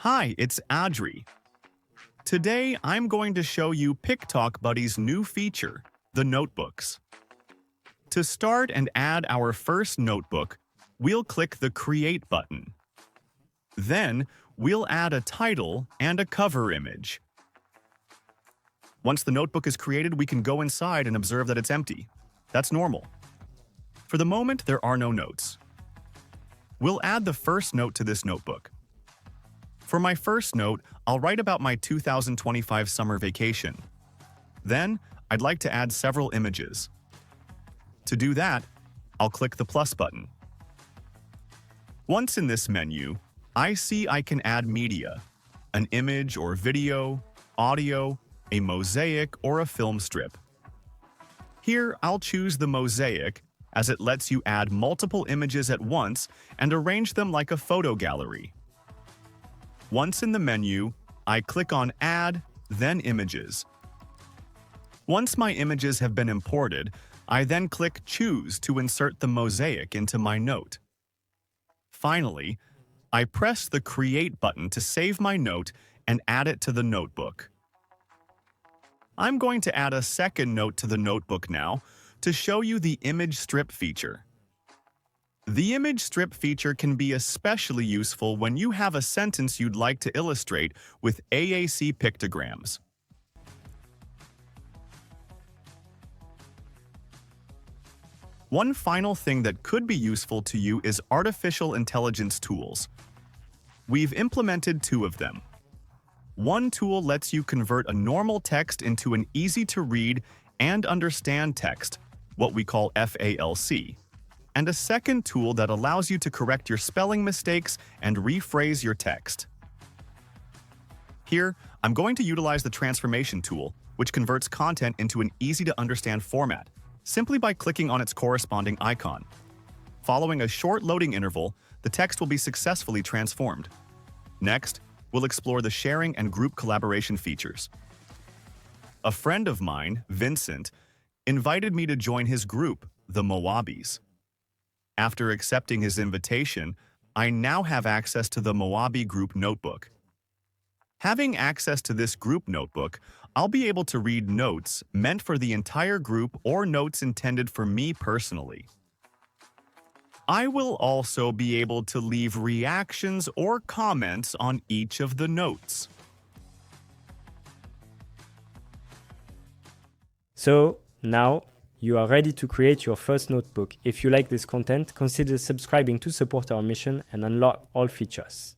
Hi, it's Adri. Today, I'm going to show you Pictalk Buddy's new feature, the notebooks. To start and add our first notebook, we'll click the Create button. Then, we'll add a title and a cover image. Once the notebook is created, we can go inside and observe that it's empty. That's normal. For the moment, there are no notes. We'll add the first note to this notebook. For my first note, I'll write about my 2025 summer vacation. Then, I'd like to add several images. To do that, I'll click the plus button. Once in this menu, I see I can add media, an image or video, audio, a mosaic, or a film strip. Here, I'll choose the mosaic, as it lets you add multiple images at once and arrange them like a photo gallery. Once in the menu, I click on Add, then Images. Once my images have been imported, I then click Choose to insert the mosaic into my note. Finally, I press the Create button to save my note and add it to the notebook. I'm going to add a second note to the notebook now to show you the image strip feature. The image strip feature can be especially useful when you have a sentence you'd like to illustrate with AAC pictograms. One final thing that could be useful to you is artificial intelligence tools. We've implemented two of them. One tool lets you convert a normal text into an easy-to-read and understand text, what we call FALC, and a second tool that allows you to correct your spelling mistakes and rephrase your text. Here, I'm going to utilize the transformation tool, which converts content into an easy-to-understand format, simply by clicking on its corresponding icon. Following a short loading interval, the text will be successfully transformed. Next, we'll explore the sharing and group collaboration features. A friend of mine, Vincent, invited me to join his group, the Moabis. After accepting his invitation, I now have access to the Moabi group notebook. Having access to this group notebook, I'll be able to read notes meant for the entire group or notes intended for me personally. I will also be able to leave reactions or comments on each of the notes. So, now you are ready to create your first notebook. If you like this content, consider subscribing to support our mission and unlock all features.